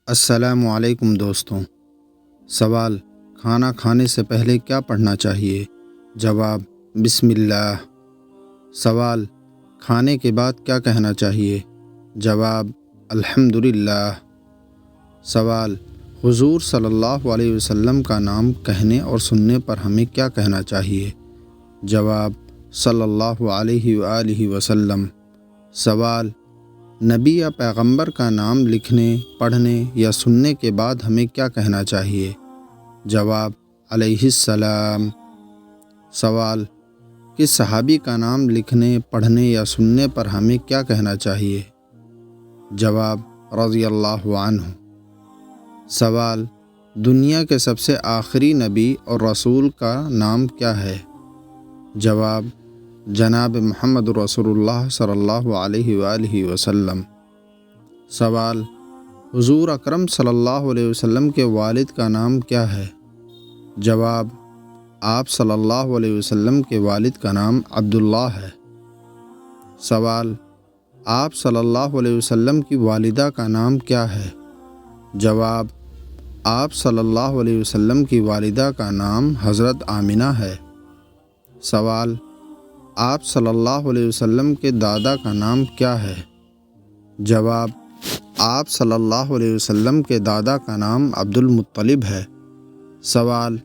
السلام علیکم دوستوں۔ سوال: کھانا کھانے سے پہلے کیا پڑھنا چاہیے؟ جواب: بسم اللہ۔ سوال: کھانے کے بعد کیا کہنا چاہیے؟ جواب: الحمدللہ۔ سوال: حضور صلی اللہ علیہ وسلم کا نام کہنے اور سننے پر ہمیں کیا کہنا چاہیے؟ جواب: صلی اللہ علیہ وآلہ وسلم۔ سوال: نبی یا پیغمبر کا نام لکھنے، پڑھنے یا سننے کے بعد ہمیں کیا کہنا چاہیے؟ جواب: علیہ السلام۔ سوال: کس صحابی کا نام لکھنے، پڑھنے یا سننے پر ہمیں کیا کہنا چاہیے؟ جواب: رضی اللہ عنہ۔ سوال: دنیا کے سب سے آخری نبی اور رسول کا نام کیا ہے؟ جواب: جناب محمد رسول اللہ صلی اللہ علیہ وآلہ وسلم۔ سوال: حضور اکرم صلی اللہ علیہ وسلم کے والد کا نام کیا ہے؟ جواب: آپ صلی اللہ علیہ وسلم کے والد کا نام عبداللہ ہے۔ سوال: آپ صلی اللہ علیہ وسلم کی والدہ کا نام کیا ہے؟ جواب: آپ صلی اللہ علیہ وسلم کی والدہ کا نام حضرت آمنہ ہے۔ سوال: آپ صلی اللہ علیہ وسلم کے دادا کا نام کیا ہے؟ جواب: آپ صلی اللہ علیہ وسلم کے دادا کا نام عبد المطلب ہے۔ سوال: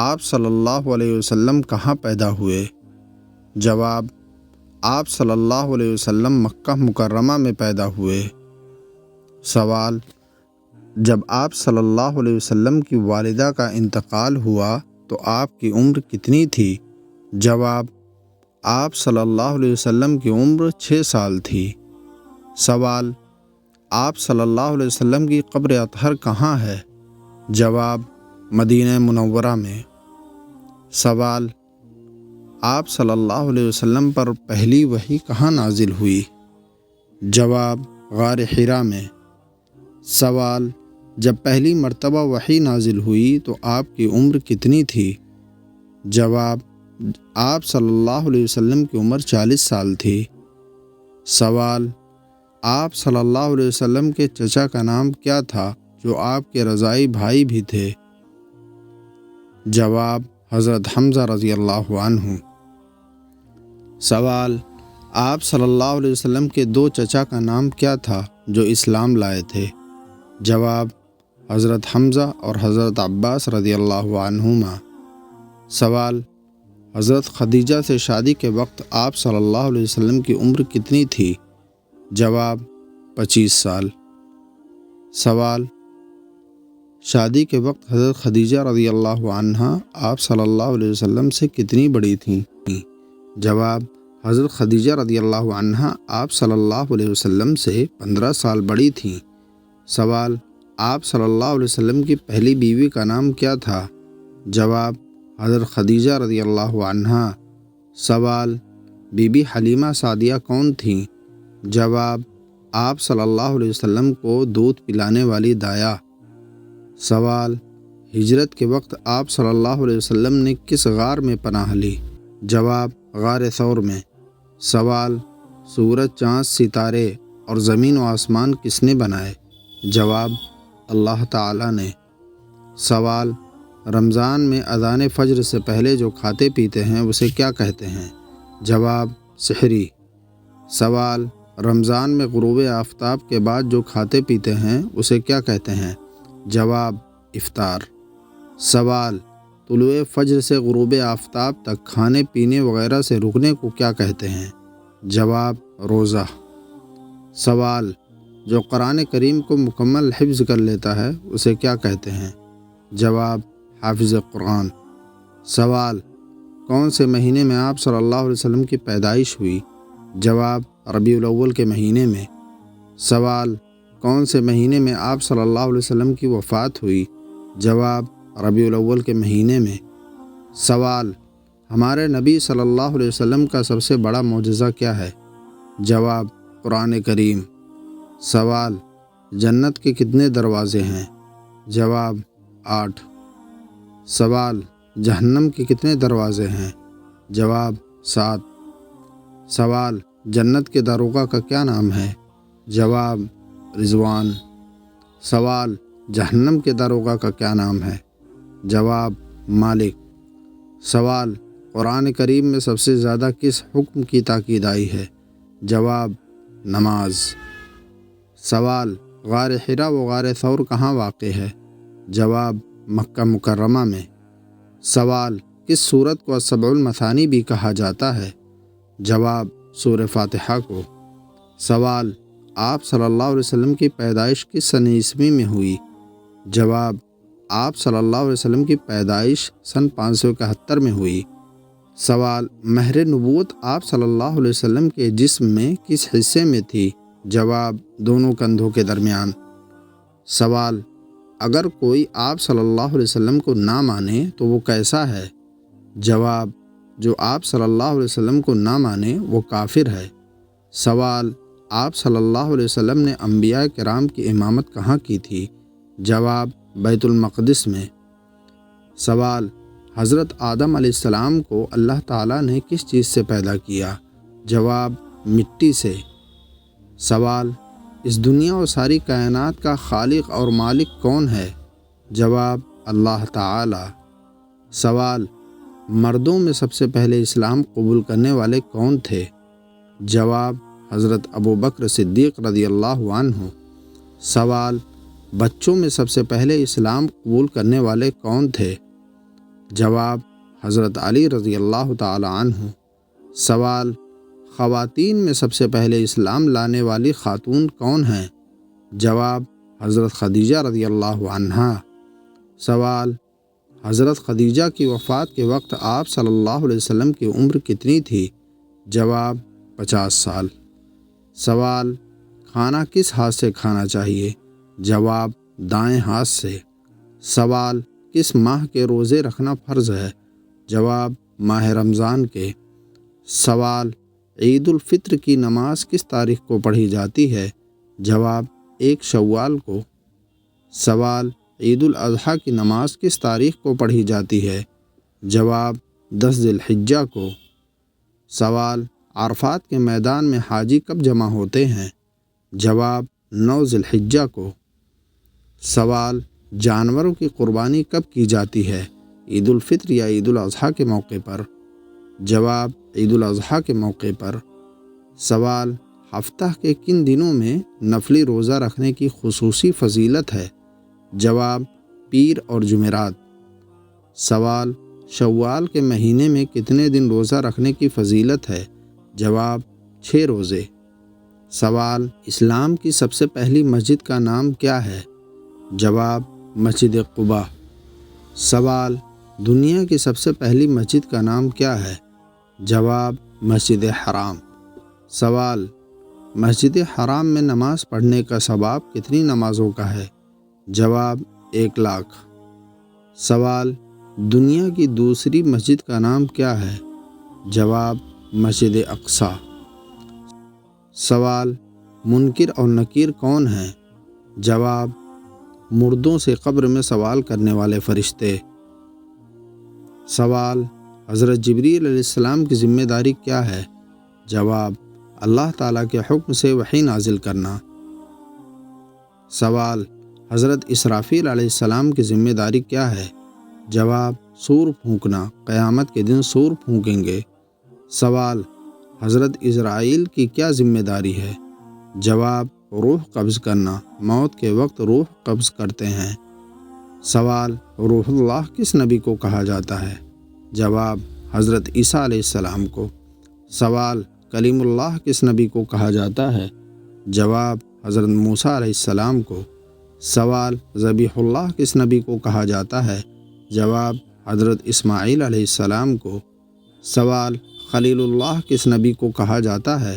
آپ صلی اللہ علیہ وسلم کہاں پیدا ہوئے؟ جواب: آپ صلی اللہ علیہ وسلم مکہ مکرمہ میں پیدا ہوئے۔ سوال: جب آپ صلی اللہ علیہ وسلم کی والدہ کا انتقال ہوا تو آپ کی عمر کتنی تھی؟ جواب: آپ صلی اللہ علیہ وسلم کی عمر 6 سال تھی۔ سوال: آپ صلی اللہ علیہ وسلم کی قبر اطہر کہاں ہے؟ جواب: مدینہ منورہ میں۔ سوال: آپ صلی اللہ علیہ وسلم پر پہلی وحی کہاں نازل ہوئی؟ جواب: غار حرا میں۔ سوال: جب پہلی مرتبہ وحی نازل ہوئی تو آپ کی عمر کتنی تھی؟ جواب: آپ صلی اللہ علیہ وسلم کی عمر 40 سال تھی۔ سوال: آپ صلی اللہ علیہ وسلم کے چچا کا نام کیا تھا جو آپ کے رضاعی بھائی بھی تھے؟ جواب: حضرت حمزہ رضی اللہ عنہ۔ سوال: آپ صلی اللہ علیہ وسلم کے 2 چچا کا نام کیا تھا جو اسلام لائے تھے؟ جواب: حضرت حمزہ اور حضرت عباس رضی اللہ عنہما۔ سوال: حضرت خدیجہ سے شادی کے وقت آپ صلی اللہ علیہ وسلم کی عمر کتنی تھی؟ جواب: 25 سال۔ سوال: شادی کے وقت حضرت خدیجہ رضی اللہ عنہا آپ صلی اللہ علیہ وسلم سے کتنی بڑی تھیں؟ جواب: حضرت خدیجہ رضی اللہ عنہا آپ صلی اللہ علیہ وسلم سے 15 سال بڑی تھیں۔ سوال: آپ صلی اللہ علیہ وسلم کی پہلی بیوی کا نام کیا تھا؟ جواب: حضرت خدیجہ رضی اللہ عنہا۔ سوال: بی بی حلیمہ سعدیہ کون تھیں؟ جواب: آپ صلی اللہ علیہ وسلم کو دودھ پلانے والی دایا۔ سوال: ہجرت کے وقت آپ صلی اللہ علیہ وسلم نے کس غار میں پناہ لی؟ جواب: غار ثور میں۔ سوال: سورج، چاند، ستارے اور زمین و آسمان کس نے بنائے؟ جواب: اللہ تعالیٰ نے۔ سوال: رمضان میں اذان فجر سے پہلے جو کھاتے پیتے ہیں اسے کیا کہتے ہیں؟ جواب: سحری۔ سوال: رمضان میں غروب آفتاب کے بعد جو کھاتے پیتے ہیں اسے کیا کہتے ہیں؟ جواب: افطار۔ سوال: طلوع فجر سے غروب آفتاب تک کھانے پینے وغیرہ سے رکنے کو کیا کہتے ہیں؟ جواب: روزہ۔ سوال: جو قرآن کریم کو مکمل حفظ کر لیتا ہے اسے کیا کہتے ہیں؟ جواب: حافظ قرآن۔ سوال: کون سے مہینے میں آپ صلی اللہ علیہ وسلم کی پیدائش ہوئی؟ جواب: ربیع الاول کے مہینے میں۔ سوال: کون سے مہینے میں آپ صلی اللہ علیہ وسلم کی وفات ہوئی؟ جواب: ربیع الاول کے مہینے میں۔ سوال: ہمارے نبی صلی اللہ علیہ وسلم کا سب سے بڑا معجزہ کیا ہے؟ جواب: قرآن کریم۔ سوال: جنت کے کتنے دروازے ہیں؟ جواب: 8۔ سوال: جہنم کے کتنے دروازے ہیں؟ جواب: 7۔ سوال: جنت کے داروغہ کا کیا نام ہے؟ جواب: رضوان۔ سوال، جہنم کے داروغہ کا کیا نام ہے؟ جواب، مالک۔ سوال، قرآن کریم میں سب سے زیادہ کس حکم کی تاکید آئی ہے؟ جواب، نماز۔ سوال، غار حرا و غار ثور کہاں واقع ہے؟ جواب، مکہ مکرمہ میں۔ سوال، کس سورت کو السبع المثانی بھی کہا جاتا ہے؟ جواب، سورہ فاتحہ کو۔ سوال، آپ صلی اللہ علیہ وسلم کی پیدائش کس سن عیسوی میں ہوئی؟ جواب، آپ صلی اللہ علیہ وسلم کی پیدائش سن 571 میں ہوئی۔ سوال، مہر نبوت آپ صلی اللہ علیہ وسلم کے جسم میں کس حصے میں تھی؟ جواب، دونوں کندھوں کے درمیان۔ سوال، اگر کوئی آپ صلی اللہ علیہ وسلم کو نہ مانے تو وہ کیسا ہے؟ جواب، جو آپ صلی اللہ علیہ وسلم کو نہ مانے وہ کافر ہے۔ سوال، آپ صلی اللہ علیہ وسلم نے انبیاء کرام کی امامت کہاں کی تھی؟ جواب، بیت المقدس میں۔ سوال، حضرت آدم علیہ السلام کو اللہ تعالیٰ نے کس چیز سے پیدا کیا؟ جواب، مٹی سے۔ سوال، اس دنیا اور ساری کائنات کا خالق اور مالک کون ہے؟ جواب، اللہ تعالیٰ۔ سوال، مردوں میں سب سے پہلے اسلام قبول کرنے والے کون تھے؟ جواب، حضرت ابو بکر صدیق رضی اللہ عنہ۔ سوال، بچوں میں سب سے پہلے اسلام قبول کرنے والے کون تھے؟ جواب، حضرت علی رضی اللہ تعالی عنہ۔ سوال، خواتین میں سب سے پہلے اسلام لانے والی خاتون کون ہیں؟ جواب، حضرت خدیجہ رضی اللہ عنہا۔ سوال، حضرت خدیجہ کی وفات کے وقت آپ صلی اللہ علیہ وسلم کی عمر کتنی تھی؟ جواب، 50 سال۔ سوال، کھانا کس ہاتھ سے کھانا چاہیے؟ جواب، دائیں ہاتھ سے۔ سوال، کس ماہ کے روزے رکھنا فرض ہے؟ جواب، ماہ رمضان کے۔ سوال، عید الفطر کی نماز کس تاریخ کو پڑھی جاتی ہے؟ جواب، 1 شوال کو۔ سوال، عید الاضحیٰ کی نماز کس تاریخ کو پڑھی جاتی ہے؟ جواب، 10 ذی الحجہ کو۔ سوال، عرفات کے میدان میں حاجی کب جمع ہوتے ہیں؟ جواب، 9 ذی الحجہ کو۔ سوال، جانوروں کی قربانی کب کی جاتی ہے؟ عید الفطر یا عید الاضحیٰ کے موقع پر؟ جواب، عید الاضحیٰ کے موقع پر۔ سوال، ہفتہ کے کن دنوں میں نفلی روزہ رکھنے کی خصوصی فضیلت ہے؟ جواب، پیر اور جمعرات۔ سوال، شوال کے مہینے میں کتنے دن روزہ رکھنے کی فضیلت ہے؟ جواب، 6 روزے۔ سوال، اسلام کی سب سے پہلی مسجد کا نام کیا ہے؟ جواب، مسجد قباء۔ سوال، دنیا کی سب سے پہلی مسجد کا نام کیا ہے؟ جواب، مسجد حرام۔ سوال، مسجد حرام میں نماز پڑھنے کا ثواب کتنی نمازوں کا ہے؟ جواب، 1 لاکھ۔ سوال، دنیا کی دوسری مسجد کا نام کیا ہے؟ جواب، مسجد اقصیٰ۔ سوال، منکر اور نکیر کون ہیں؟ جواب، مردوں سے قبر میں سوال کرنے والے فرشتے۔ سوال، حضرت جبریل علیہ السلام کی ذمہ داری کیا ہے؟ جواب، اللہ تعالیٰ کے حکم سے وحی نازل کرنا۔ سوال، حضرت اسرافیل علیہ السلام کی ذمہ داری کیا ہے؟ جواب، سور پھونکنا، قیامت کے دن سور پھونکیں گے۔ سوال، حضرت اسرائیل کی کیا ذمہ داری ہے؟ جواب، روح قبض کرنا، موت کے وقت روح قبض کرتے ہیں۔ سوال، روح اللہ کس نبی کو کہا جاتا ہے؟ جواب، حضرت عیسیٰ علیہ السلام کو۔ سوال، کلیم اللہ کس نبی کو کہا جاتا ہے؟ جواب، حضرت موسیٰ علیہ السلام کو۔ سوال، ذبیح اللہ کس نبی کو کہا جاتا ہے؟ جواب، حضرت اسماعیل علیہ السلام کو۔ سوال، خلیل اللہ کس نبی کو کہا جاتا ہے؟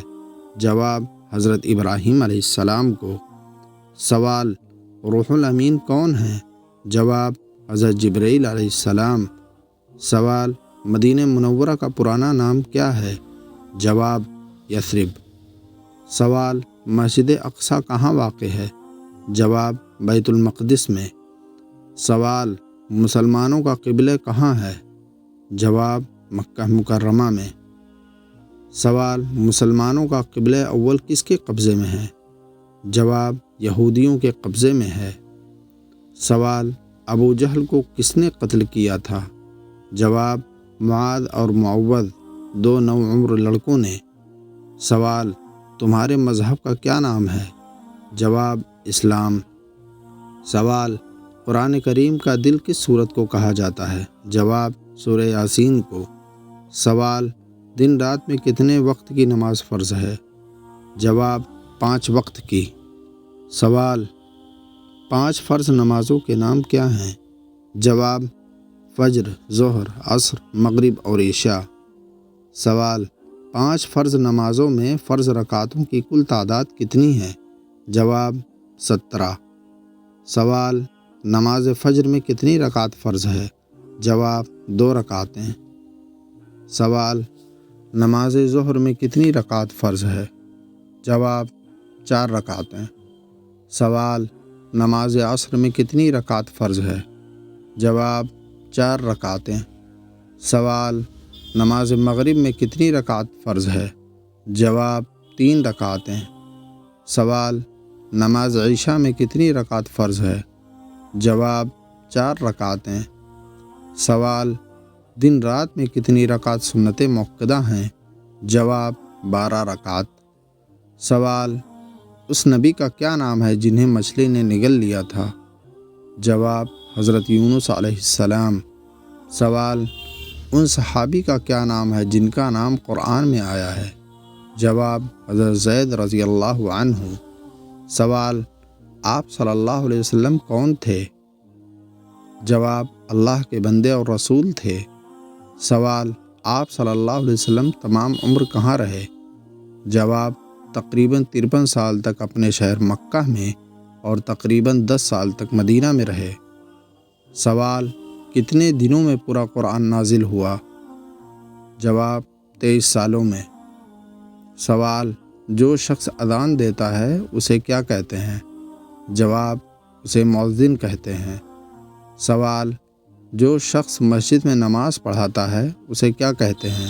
جواب، حضرت ابراہیم علیہ السلام کو۔ سوال، روح الامین کون ہیں؟ جواب، حضرت جبرائیل علیہ السلام۔ سوال، مدینہ منورہ کا پرانا نام کیا ہے؟ جواب، یثرب۔ سوال، مسجد اقصیٰ کہاں واقع ہے؟ جواب، بیت المقدس میں۔ سوال، مسلمانوں کا قبلہ کہاں ہے؟ جواب، مکہ مکرمہ میں۔ سوال، مسلمانوں کا قبلہ اول کس کے قبضے میں ہے؟ جواب، یہودیوں کے قبضے میں ہے۔ سوال، ابو جہل کو کس نے قتل کیا تھا؟ جواب، معاذ اور معوذ، 2 نوعمر لڑکوں نے۔ سوال، تمہارے مذہب کا کیا نام ہے؟ جواب، اسلام۔ سوال، قرآن کریم کا دل کس سورت کو کہا جاتا ہے؟ جواب، سورہ یاسین کو۔ سوال، دن رات میں کتنے وقت کی نماز فرض ہے؟ جواب، 5 وقت کی۔ سوال، 5 فرض نمازوں کے نام کیا ہیں؟ جواب، فجر، ظہر، عصر، مغرب اور عشاء۔ سوال، 5 فرض نمازوں میں فرض رکعتوں کی کل تعداد کتنی ہے؟ جواب، 17۔ سوال، نماز فجر میں کتنی رکعت فرض ہے؟ جواب، 2 رکعتیں۔ سوال، نماز ظہر میں کتنی رکعت فرض ہے؟ جواب، 4 رکعتیں۔ سوال، نماز عصر میں کتنی رکعت فرض ہے؟ جواب، 4 رکعتیں۔ سوال، نماز مغرب میں کتنی رکعت فرض ہے؟ جواب، 3 رکعتیں۔ سوال، نماز عشاء میں کتنی رکعت فرض ہے؟ جواب، 4 رکعتیں۔ سوال، دن رات میں کتنی رکعت سنت موقدہ ہیں؟ جواب، 12 رکعت۔ سوال، اس نبی کا کیا نام ہے جنہیں مچھلی نے نگل لیا تھا؟ جواب، حضرت یونس علیہ السلام۔ سوال، ان صحابی کا کیا نام ہے جن کا نام قرآن میں آیا ہے؟ جواب، حضرت زید رضی اللہ عنہ۔ سوال، آپ صلی اللہ علیہ وسلم کون تھے؟ جواب، اللہ کے بندے اور رسول تھے۔ سوال، آپ صلی اللہ علیہ وسلم تمام عمر کہاں رہے؟ جواب، تقریباً 53 سال تک اپنے شہر مکہ میں اور تقریباً 10 سال تک مدینہ میں رہے۔ سوال، کتنے دنوں میں پورا قرآن نازل ہوا؟ جواب، 23 سالوں میں۔ سوال، جو شخص اذان دیتا ہے اسے کیا کہتے ہیں؟ جواب، اسے مؤذن کہتے ہیں۔ سوال، جو شخص مسجد میں نماز پڑھاتا ہے اسے کیا کہتے ہیں؟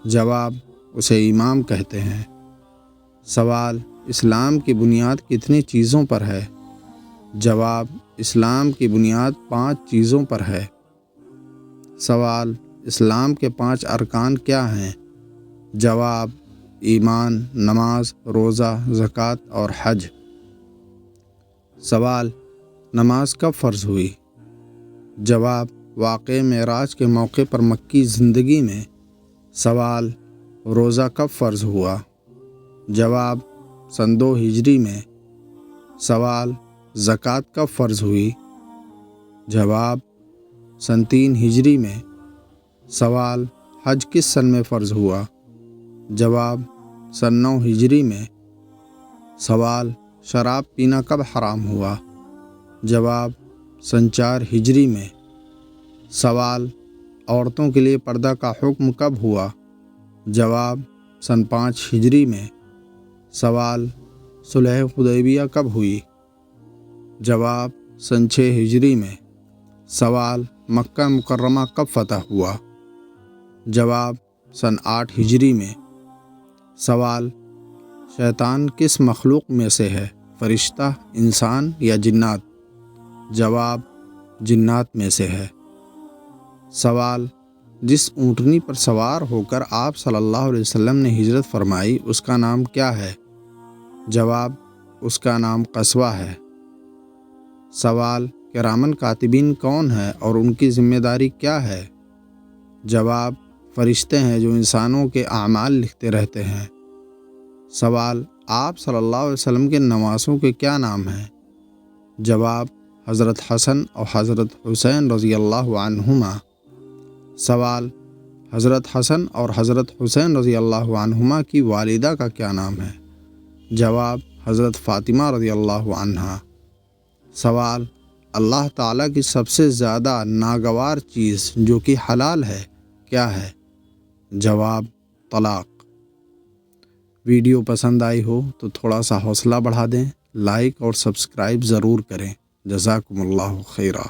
جواب، اسے امام کہتے ہیں۔ سوال، اسلام کی بنیاد کتنی چیزوں پر ہے؟ جواب، اسلام کی بنیاد 5 چیزوں پر ہے۔ سوال، اسلام کے 5 ارکان کیا ہیں؟ جواب، ایمان، نماز، روزہ، زکوٰۃ اور حج۔ سوال، نماز کب فرض ہوئی؟ جواب، واقعہ معراج کے موقع پر مکی زندگی میں۔ سوال، روزہ کب فرض ہوا؟ جواب، سن 2 ہجری میں۔ سوال، زکوٰۃ کب فرض ہوئی؟ جواب، سن 3 ہجری میں۔ سوال، حج کس سن میں فرض ہوا؟ جواب، سن 9 ہجری میں۔ سوال، شراب پینا کب حرام ہوا؟ جواب، سن 4 ہجری میں۔ سوال، عورتوں کے لیے پردہ کا حکم کب ہوا؟ جواب، سن 5 ہجری میں۔ سوال، صلح حدیبیہ کب ہوئی؟ جواب، سن 6 ہجری میں۔ سوال، مکہ مکرمہ کب فتح ہوا؟ جواب، سن 8 ہجری میں۔ سوال، شیطان کس مخلوق میں سے ہے؟ فرشتہ، انسان یا جنات؟ جواب، جنات میں سے ہے۔ سوال، جس اونٹنی پر سوار ہو کر آپ صلی اللہ علیہ وسلم نے ہجرت فرمائی اس کا نام کیا ہے؟ جواب، اس کا نام قصوہ ہے۔ سوال، کرامن کاتبین کون ہے اور ان کی ذمہ داری کیا ہے؟ جواب، فرشتے ہیں جو انسانوں کے اعمال لکھتے رہتے ہیں۔ سوال، آپ صلی اللہ علیہ وسلم کے نواسوں کے کیا نام ہیں؟ جواب، حضرت حسن اور حضرت حسین رضی اللہ عنہما۔ سوال، حضرت حسن اور حضرت حسین رضی اللہ عنہما کی والدہ کا کیا نام ہے؟ جواب، حضرت فاطمہ رضی اللہ عنہا۔ سوال، اللہ تعالیٰ کی سب سے زیادہ ناگوار چیز جو کہ حلال ہے کیا ہے؟ جواب، طلاق۔ ویڈیو پسند آئی ہو تو تھوڑا سا حوصلہ بڑھا دیں، لائک اور سبسکرائب ضرور کریں۔ جزاکم اللہ خیرہ۔